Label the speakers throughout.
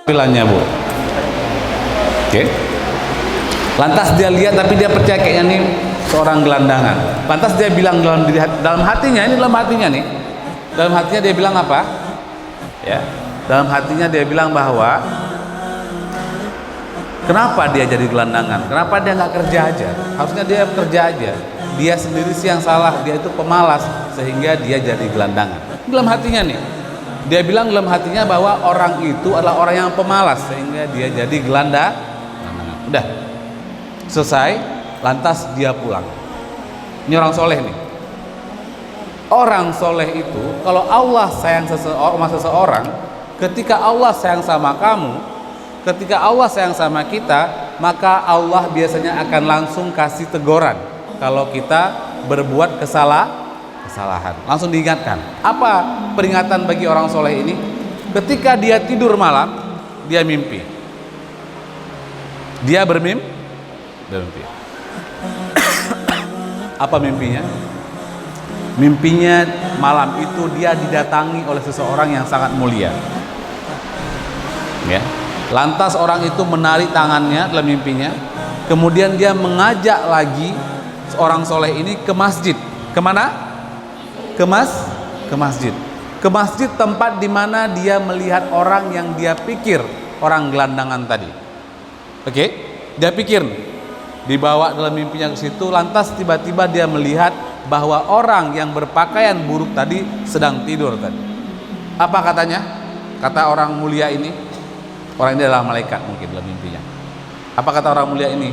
Speaker 1: Bilangnya Bu. Oke. Lantas dia lihat tapi dia percaya kayaknya nih seorang gelandangan. Lantas dia bilang dalam hatinya nih. Dalam hatinya dia bilang apa? Ya. Dalam hatinya dia bilang bahwa kenapa dia jadi gelandangan? Kenapa dia nggak kerja aja? Harusnya dia kerja aja. Dia sendiri sih yang salah, dia itu pemalas sehingga dia jadi gelandangan. Dalam hatinya nih, dia bilang dalam hatinya bahwa orang itu adalah orang yang pemalas sehingga dia jadi gelandangan. Udah selesai, lantas dia pulang. Ini orang soleh nih. Orang soleh itu kalau Allah sayang seseorang, ketika Allah sayang sama kamu, ketika Allah sayang sama kita, maka Allah biasanya akan langsung kasih teguran. Kalau kita berbuat kesalahan, langsung diingatkan. Apa peringatan bagi orang soleh ini? Ketika dia tidur malam, dia mimpi. Dia bermimpi. Apa mimpinya? Mimpinya malam itu dia didatangi oleh seseorang yang sangat mulia. Ya. Lantas orang itu menarik tangannya dalam mimpinya. Kemudian dia mengajak lagi orang soleh ini ke masjid. Kemana? Ke masjid. Ke masjid, tempat di mana dia melihat orang yang dia pikir orang gelandangan tadi. Oke? Dia pikir dibawa dalam mimpinya ke situ. Lantas tiba-tiba dia melihat bahwa orang yang berpakaian buruk tadi sedang tidur tadi. Apa katanya? Kata orang mulia ini. Orang ini adalah malaikat mungkin dalam mimpinya. Apa kata orang mulia ini?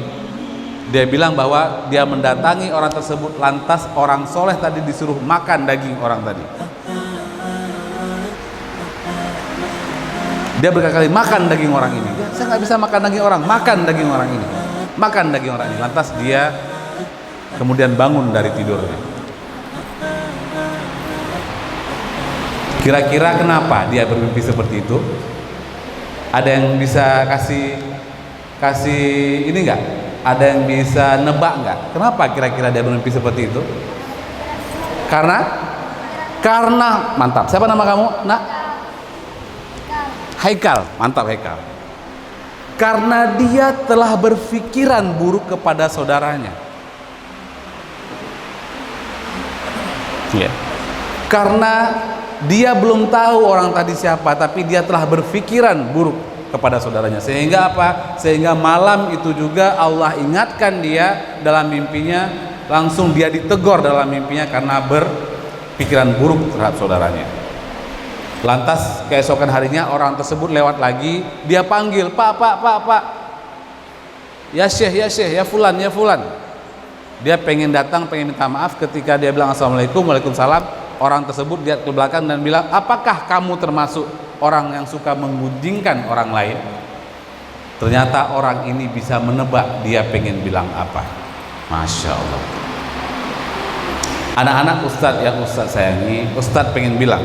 Speaker 1: Dia bilang bahwa dia mendatangi orang tersebut, lantas orang soleh tadi disuruh makan daging orang tadi. Dia berkali-kali makan daging orang ini. Saya nggak bisa makan daging orang, makan daging orang ini, makan daging orang ini. Lantas dia kemudian bangun dari tidurnya. Kira-kira kenapa dia bermimpi seperti itu? Ada yang bisa kasih ini nggak? Ada yang bisa nebak nggak? Kenapa kira-kira dia bermimpi seperti itu? Karena mantap. Siapa nama kamu? Nak? Haikal. Mantap Haikal. Karena dia telah berpikiran buruk kepada saudaranya. Ya. Karena dia belum tahu orang tadi siapa, tapi dia telah berpikiran buruk kepada saudaranya. Sehingga apa? Sehingga malam itu juga Allah ingatkan dia dalam mimpinya, langsung dia ditegur dalam mimpinya karena berpikiran buruk terhadap saudaranya. Lantas keesokan harinya orang tersebut lewat lagi, dia panggil, Pak. Ya Syekh, ya Fulan. Dia pengen datang, pengen minta maaf. Ketika dia bilang Assalamualaikum, Waalaikumsalam, orang tersebut lihat ke belakang dan bilang, apakah kamu termasuk orang yang suka menggunjingkan orang lain? Ternyata orang ini bisa menebak dia pengen bilang apa. Masya Allah. Anak-anak Ustadz yang Ustadz sayangi, Ustadz pengen bilang,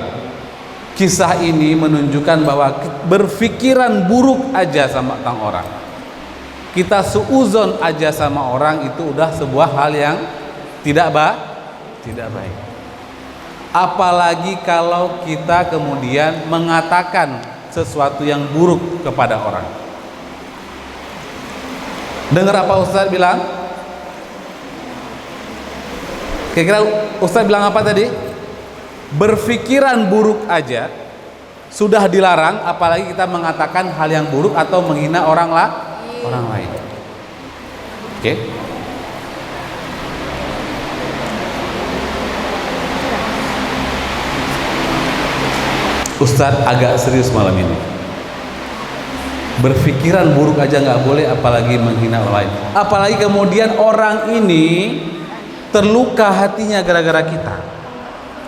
Speaker 1: kisah ini menunjukkan bahwa berpikiran buruk aja sama tentang orang, kita suuzon aja sama orang, itu udah sebuah hal yang tidak baik. Apalagi kalau kita kemudian mengatakan sesuatu yang buruk kepada orang. Dengar apa Ustaz bilang? Kira-kira Ustaz bilang apa tadi? Berpikiran buruk aja sudah dilarang, apalagi kita mengatakan hal yang buruk atau menghina orang lain. Oke? Ustadz agak serius malam ini. Berpikiran buruk aja nggak boleh, apalagi menghina orang lain. Apalagi kemudian orang ini terluka hatinya gara-gara kita.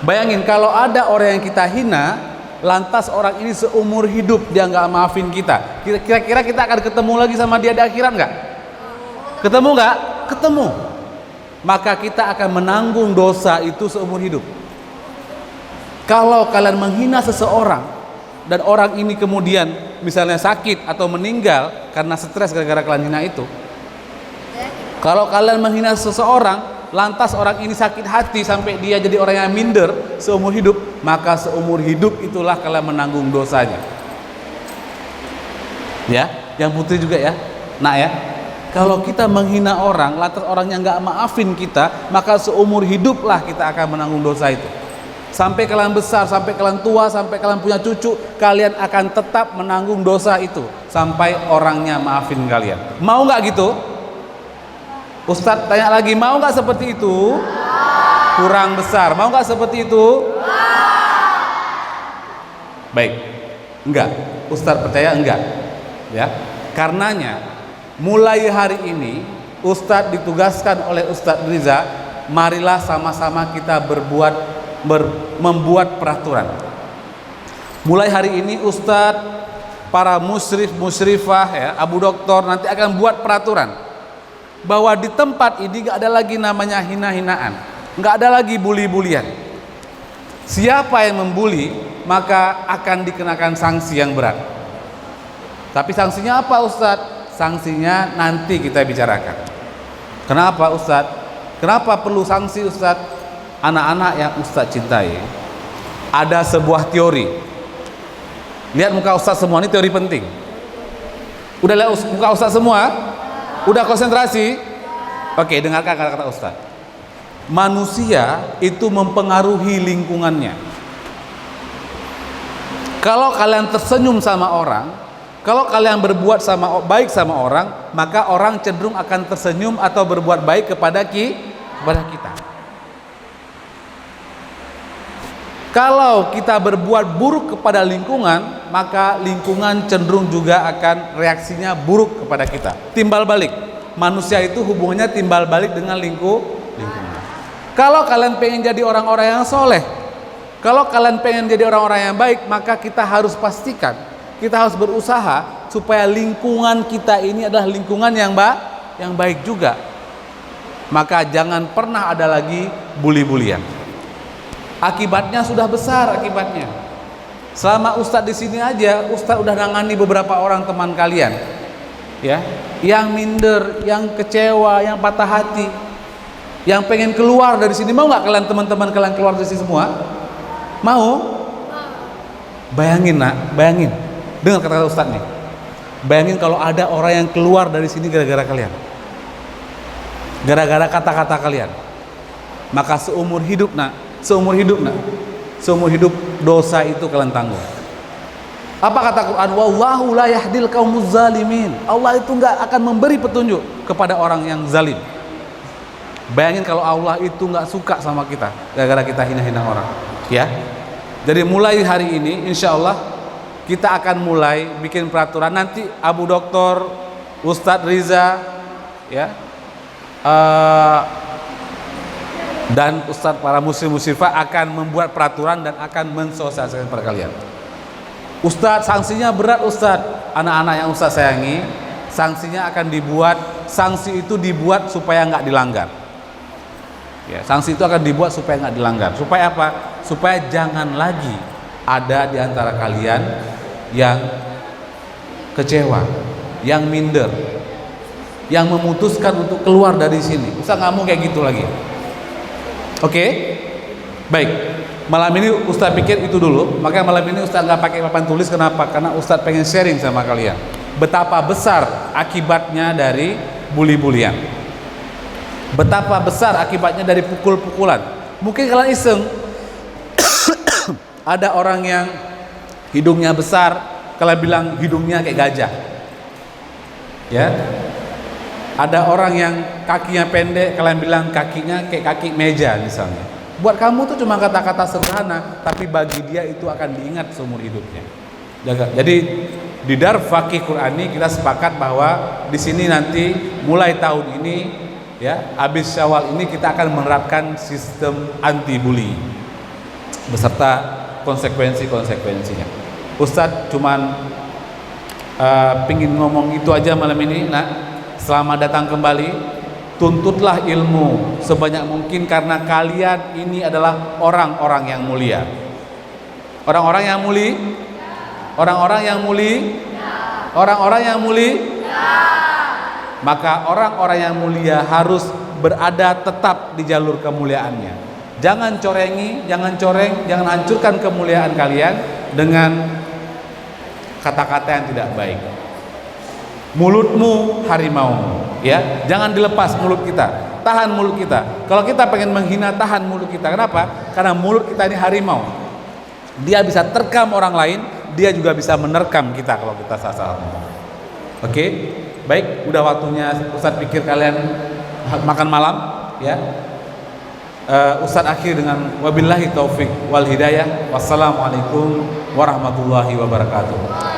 Speaker 1: Bayangin kalau ada orang yang kita hina, lantas orang ini seumur hidup dia nggak maafin kita. Kira-kira kita akan ketemu lagi sama dia di akhirat nggak? Ketemu nggak? Ketemu. Maka kita akan menanggung dosa itu seumur hidup. Kalau kalian menghina seseorang dan orang ini kemudian misalnya sakit atau meninggal karena stres gara-gara kalian hina itu. Kalau kalian menghina seseorang, lantas orang ini sakit hati sampai dia jadi orang yang minder seumur hidup, maka seumur hidup itulah kalian menanggung dosanya. Ya, yang putri juga ya, nak ya. Kalau kita menghina orang, lantas orangnya nggak maafin kita, maka seumur hiduplah kita akan menanggung dosa itu. Sampai kalian besar, sampai kalian tua, sampai kalian punya cucu, kalian akan tetap menanggung dosa itu sampai orangnya maafin kalian. Mau nggak gitu? Ustadz tanya lagi, mau nggak seperti itu? Kurang besar. Mau nggak seperti itu? Baik, enggak. Ustadz percaya enggak. Ya, karenanya mulai hari ini Ustadz ditugaskan oleh Ustadz Riza, marilah sama-sama kita membuat peraturan. Mulai hari ini Ustadz, para musyrif, musyrifah ya, Abu Doktor nanti akan buat peraturan bahwa di tempat ini gak ada lagi namanya hina-hinaan, gak ada lagi bully-bulian. Siapa yang membuli maka akan dikenakan sanksi yang berat. Tapi sanksinya apa Ustadz? Sanksinya nanti kita bicarakan. Kenapa Ustadz? Kenapa perlu sanksi Ustadz? Anak-anak yang Ustadz cintai, ada sebuah teori. Lihat muka Ustadz semua, ini teori penting. Udah lihat muka Ustadz semua? Udah konsentrasi? Oke, dengarkan kata-kata Ustadz. Manusia itu mempengaruhi lingkungannya. Kalau kalian tersenyum sama orang, kalau kalian berbuat baik sama orang, maka orang cenderung akan tersenyum atau berbuat baik kepada kita. Kalau kita berbuat buruk kepada lingkungan, maka lingkungan cenderung juga akan reaksinya buruk kepada kita. Timbal balik. Manusia itu hubungannya timbal balik dengan lingkungan. Kalau kalian pengen jadi orang-orang yang soleh, kalau kalian pengen jadi orang-orang yang baik, maka kita harus pastikan, kita harus berusaha supaya lingkungan kita ini adalah lingkungan yang baik juga. Maka jangan pernah ada lagi bully-bulian. Akibatnya sudah besar akibatnya. Selama Ustadz di sini aja, Ustadz udah nangani beberapa orang teman kalian, ya, yang minder, yang kecewa, yang patah hati, yang pengen keluar dari sini. Mau nggak kalian teman-teman kalian keluar dari sini semua? Mau? Bayangin nak, bayangin. Dengar kata-kata Ustadz nih. Bayangin kalau ada orang yang keluar dari sini gara-gara kalian, gara-gara kata-kata kalian, maka seumur hidup dosa itu kalian tanggung. Apa kata Quran? Wallahu la yahdil qaumuz zalimin. Allah itu nggak akan memberi petunjuk kepada orang yang zalim. Bayangin kalau Allah itu nggak suka sama kita gara-gara kita hina-hina orang, ya. Jadi mulai hari ini insya Allah kita akan mulai bikin peraturan. Nanti Abu Doktor, Ustadz Riza, ya, dan Ustadz para muslim-muslimah akan membuat peraturan dan akan mensosialisasikan kepada kalian. Ustadz, sanksinya berat Ustadz. Anak-anak yang Ustadz sayangi, sanksinya akan dibuat. Sanksi itu dibuat supaya nggak dilanggar. Ya, sanksi itu akan dibuat supaya nggak dilanggar. Supaya apa? Supaya jangan lagi ada di antara kalian yang kecewa, yang minder, yang memutuskan untuk keluar dari sini. Ustadz nggak mau kayak gitu lagi. Oke? Baik. Malam ini Ustadz pikir itu dulu. Maka malam ini Ustadz nggak pakai papan tulis. Kenapa? Karena Ustadz pengen sharing sama kalian betapa besar akibatnya dari bully-bulian, betapa besar akibatnya dari pukul-pukulan. Mungkin kalian iseng, ada orang yang hidungnya besar, kalian bilang hidungnya kayak gajah, ya. Ada orang yang kakinya pendek, kalian bilang kakinya kayak kaki meja misalnya. Buat kamu tuh cuma kata-kata sederhana, tapi bagi dia itu akan diingat seumur hidupnya. Jadi di Dar Fakih Qurani kita sepakat bahwa di sini nanti mulai tahun ini, ya, habis Syawal ini kita akan menerapkan sistem anti bully beserta konsekuensinya. Ustadz cuman pingin ngomong itu aja malam ini. Nah, selamat datang kembali. Tuntutlah ilmu sebanyak mungkin karena kalian ini adalah orang-orang yang mulia. Orang-orang yang mulia, orang-orang yang mulia, orang-orang yang mulia. Maka orang-orang yang mulia harus berada tetap di jalur kemuliaannya. Jangan corengi, jangan coreng, jangan hancurkan kemuliaan kalian dengan kata-kata yang tidak baik. mulutmu harimau, ya. Jangan dilepas mulut kita. Tahan mulut kita. Kalau kita pengen menghina, tahan mulut kita. Kenapa? Karena mulut kita ini harimau. Dia bisa terkam orang lain, dia juga bisa menerkam kita kalau kita salah ngomong. Oke? Baik, udah waktunya Ustadz pikir kalian makan malam, ya. Ustadz akhir dengan wabillahi taufik wal hidayah. Wassalamualaikum warahmatullahi wabarakatuh.